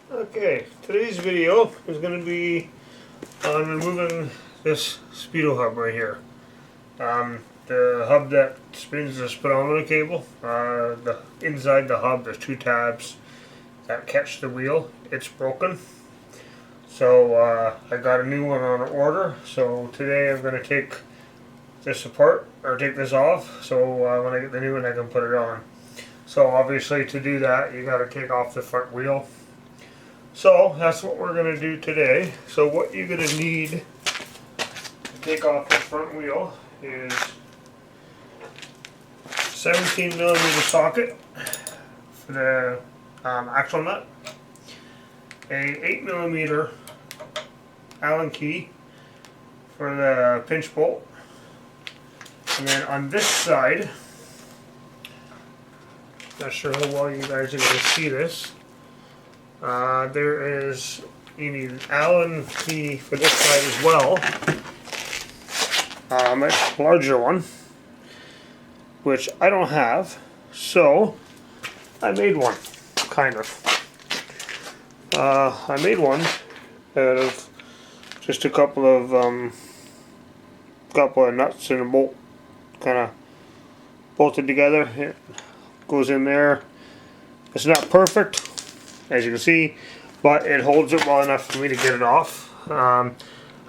Okay, today's video is going to be on removing this Speedo hub right here. The hub that spins the speedometer cable, inside the hub there's two tabs that catch the wheel. It's broken. So I got a new one on order. So today I'm going to take this apart, or take this off, so when I get the new one I can put it on. So obviously to do that you got to take off the front wheel. So that's what we're going to do today. So what you're going to need to take off the front wheel is 17mm socket for the axle nut, a 8mm Allen key for the pinch bolt, and then on this side, not sure how well you guys are going to see this, you need an Allen key for this side as well, a much larger one, which I don't have, so I made one, kind of. I made one out of just a couple of nuts and a bolt, kind of bolted together. It goes in there. It's not perfect, as you can see, but it holds it well enough for me to get it off. I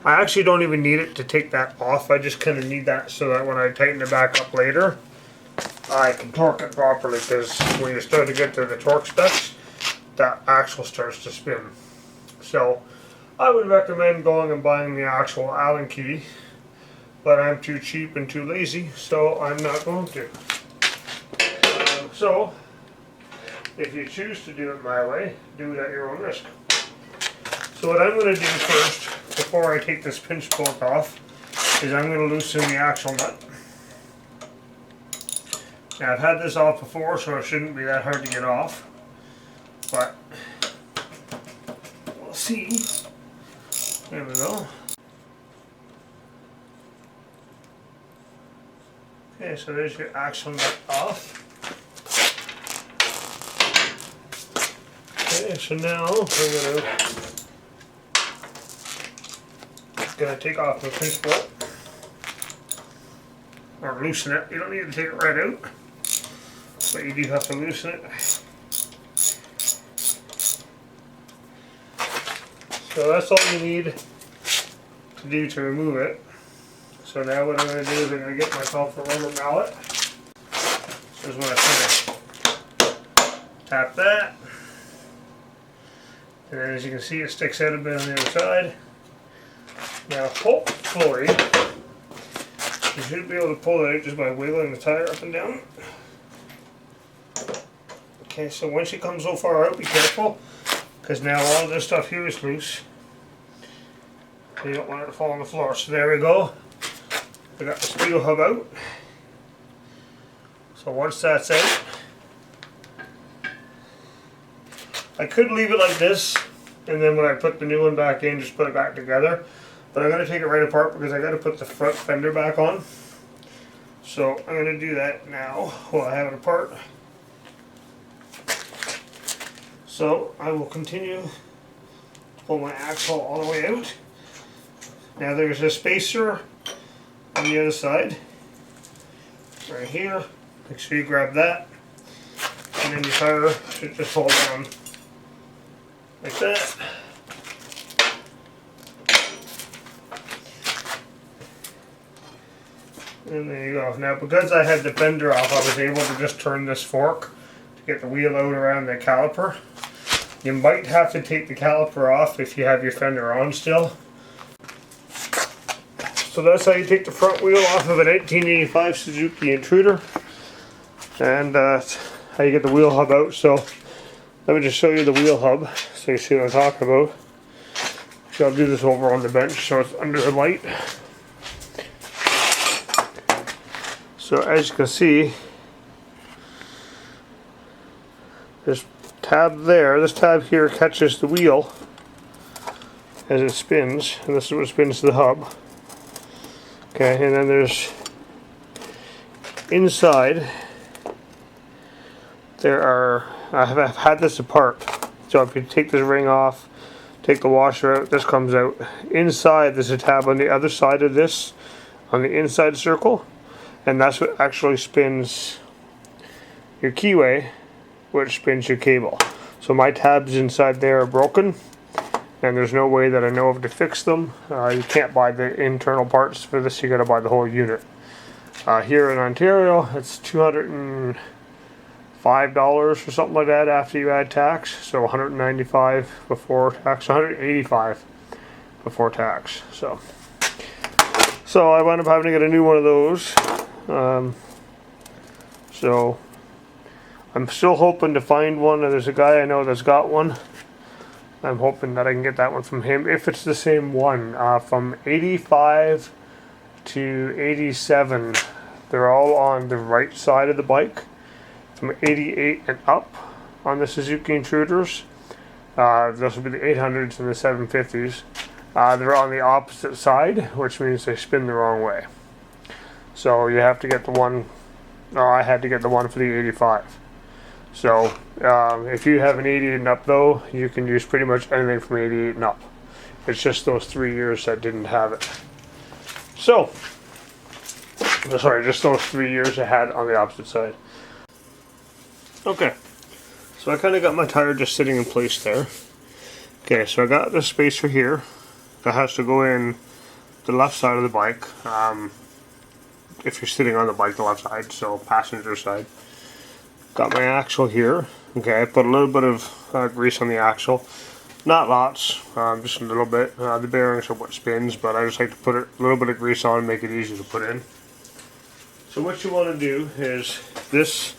actually don't even need it to take that off. I just kind of need that so that when I tighten it back up later, I can torque it properly, because when you start to get to the torque specs, that axle starts to spin. So I would recommend going and buying the actual Allen key, but I'm too cheap and too lazy, so I'm not going to. So if you choose to do it my way, do it at your own risk. So what I'm going to do first, before I take this pinch bolt off, is I'm going to loosen the axle nut. Now I've had this off before, so it shouldn't be that hard to get off, but we'll see. There we go. Okay, so there's your axle nut off. Okay, so now I'm gonna take off the pinch bolt, or loosen it. You don't need to take it right out, but you do have to loosen it. So that's all you need to do to remove it. So now what I'm going to do is I'm going to get myself a rubber mallet. This is when I finish. Tap that. And then as you can see, it sticks out a bit on the other side. Now hopefully you should be able to pull it out just by wiggling the tire up and down. Okay, so once it comes so far out, be careful, because now all this stuff here is loose. You don't want it to fall on the floor. So there we go. I got the Speedo hub out. So once that's out, I could leave it like this, and then when I put the new one back in, just put it back together. But I'm going to take it right apart because I got to put the front fender back on. So I'm going to do that now while I have it apart. So I will continue to pull my axle all the way out. Now there's a spacer on the other side, right here. Make sure you grab that, and then your tire should just hold on like that. And there you go. Now because I had the fender off, I was able to just turn this fork to get the wheel out around the caliper. You might have to take the caliper off if you have your fender on still. So that's how you take the front wheel off of a 1985 Suzuki Intruder, and how you get the wheel hub out. So let me just show you the wheel hub so you see what I'm talking about. So I'll do this over on the bench so it's under the light. So as you can see, this tab there, this tab here catches the wheel as it spins, and this is what spins the hub. Okay, and then there's inside there are, I've had this apart So if you take this ring off, take the washer out, this comes out. Inside there's a tab on the other side of this, on the inside circle, and that's what actually spins your keyway, which spins your cable. So my tabs inside there are broken, and there's no way that I know of to fix them. You can't buy the internal parts for this, you gotta buy the whole unit. Here in Ontario, it's $205 or something like that after you add tax. So $195 before tax, $185 before tax. So I wound up having to get a new one of those. So I'm still hoping to find one. There's a guy I know that's got one. I'm hoping that I can get that one from him, if it's the same one. From 85 to 87, they're all on the right side of the bike. From 88 and up on the Suzuki Intruders, those will be the 800s and the 750s. They're on the opposite side, which means they spin the wrong way. So you have to get the one, or I had to get the one for the 85. So if you have an 88 and up though, you can use pretty much anything from 88 and up. It's just those 3 years that didn't have it. So, sorry, just those 3 years I had on the opposite side. Okay, so I kind of got my tire just sitting in place there. Okay, so I got this spacer here that has to go in the left side of the bike. If you're sitting on the bike, the left side, so passenger side. Got my axle here. Okay, I put a little bit of grease on the axle. Not lots, just a little bit. The bearings are what spins, but I just like to put a little bit of grease on, make it easy to put in. So what you want to do is this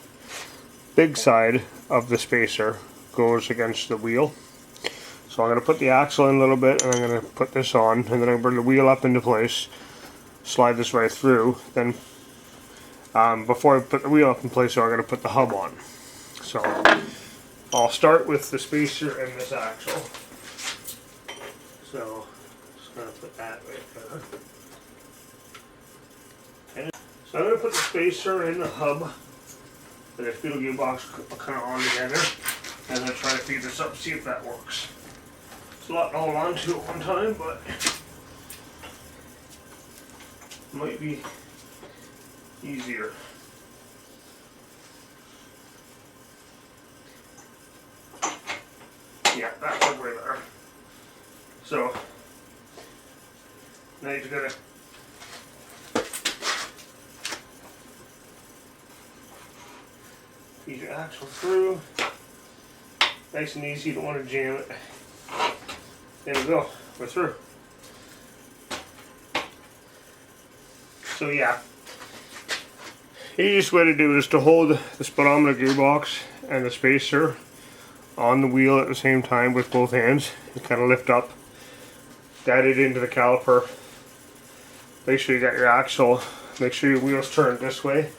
big side of the spacer goes against the wheel. So I'm going to put the axle in a little bit, and I'm going to put this on, and then I'm going to bring the wheel up into place, slide this right through. Then before I put the wheel up in place, I'm going to put the hub on. So I'll start with the spacer and this axle. So just going to put that right there. Okay. So I'm going to put the spacer in the hub and the Speedo gearbox kind of on together, and then try to feed this up, see if that works. It's a lot to hold on to at one time, but it might be easier. Yeah, that worked way better. So now you're gonna feed your axle through. Nice and easy, you don't want to jam it. There we go, we're through. So yeah, the easiest way to do it is to hold the speedometer gearbox and the spacer on the wheel at the same time with both hands. You kind of lift up, guide it into the caliper. Make sure you got your axle, make sure your wheel's turned this way,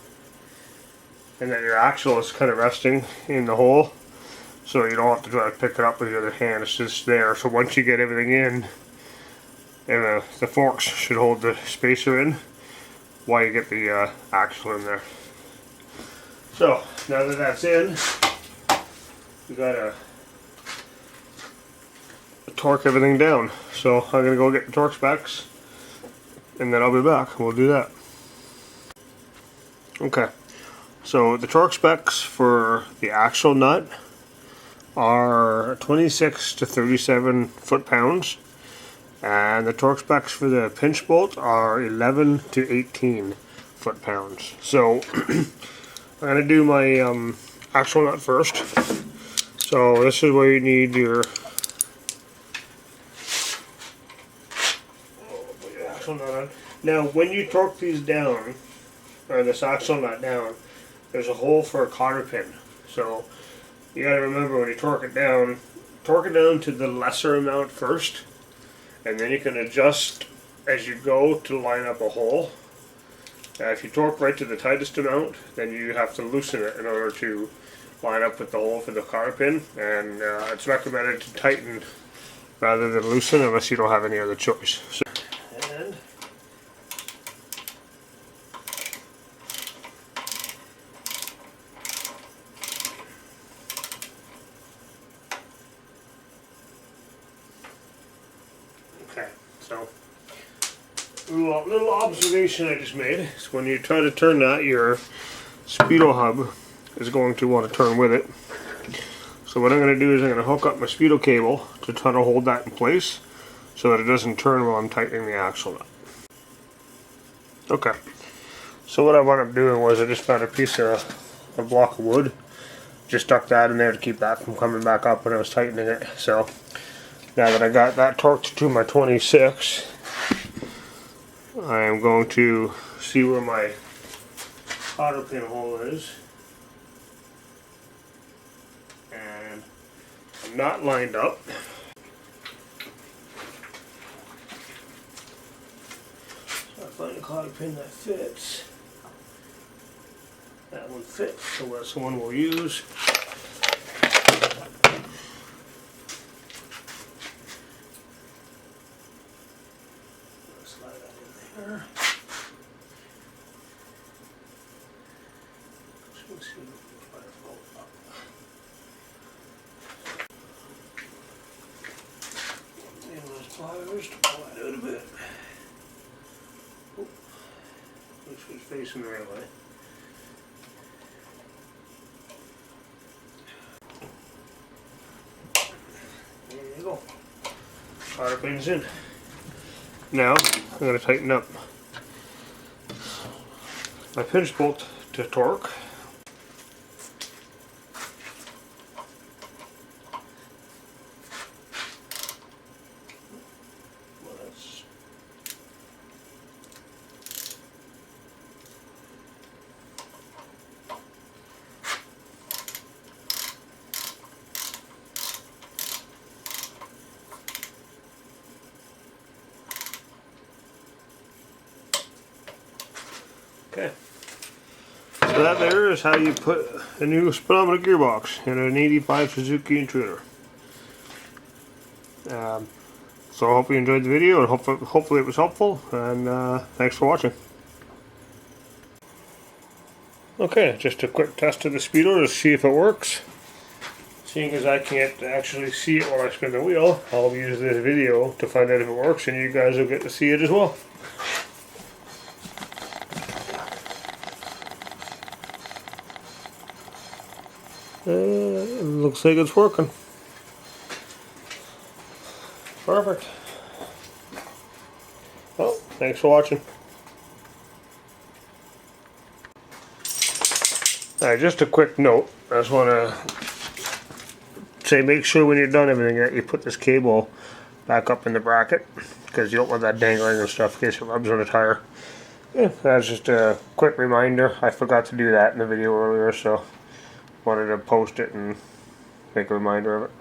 and that your axle is kind of resting in the hole, so you don't have to try to pick it up with your other hand. It's just there. So once you get everything in, and the forks should hold the spacer in while you get the axle in there. So now that that's in, we gotta torque everything down. So I'm gonna go get the torque specs, and then I'll be back. We'll do that. Okay. So the torque specs for the axle nut are 26 to 37 foot-pounds, and the torque specs for the pinch bolt are 11 to 18 foot-pounds. So I'm going to do my axle nut first. So this is where you need your axle nut on. Now when you torque these down, or this axle nut down, there's a hole for a cotter pin. So you gotta remember, when you torque it down to the lesser amount first, and then you can adjust as you go to line up a hole. If you torque right to the tightest amount, then you have to loosen it in order to line up with the hole for the cotter pin, and it's recommended to tighten rather than loosen unless you don't have any other choice. So, and So, little observation I just made is when you try to turn that, your Speedo hub is going to want to turn with it. So what I'm going to do is I'm going to hook up my Speedo cable to try to hold that in place so that it doesn't turn while I'm tightening the axle nut. Okay, so what I wound up doing was I just found a block of wood, just stuck that in there to keep that from coming back up when I was tightening it. So now that I got that torqued to my 26, I am going to see where my cotter pin hole is, and I'm not lined up. So I find a cotter pin that fits. That one fits, so that's the one we'll use. Slide that in there. Let's see if I can go up. And those pliers to pull that out a bit. Make sure it's facing the right way. There you go. Cotter pin's in. Now I'm going to tighten up my pinch bolt to torque. Okay, so that there is how you put a new speedometer gearbox in an 85 Suzuki Intruder. So I hope you enjoyed the video, and hopefully it was helpful, and thanks for watching. Okay, just a quick test of the Speedo to see if it works. Seeing as I can't actually see it while I spin the wheel, I'll use this video to find out if it works, and you guys will get to see it as well. It looks like it's working. Perfect. Well, thanks for watching. Alright, just a quick note. I just want to say make sure when you're done everything that you put this cable back up in the bracket, because you don't want that dangling and stuff in case it rubs on the tire. Yeah, that's just a quick reminder. I forgot to do that in the video earlier, so wanted to post it and make a reminder of it.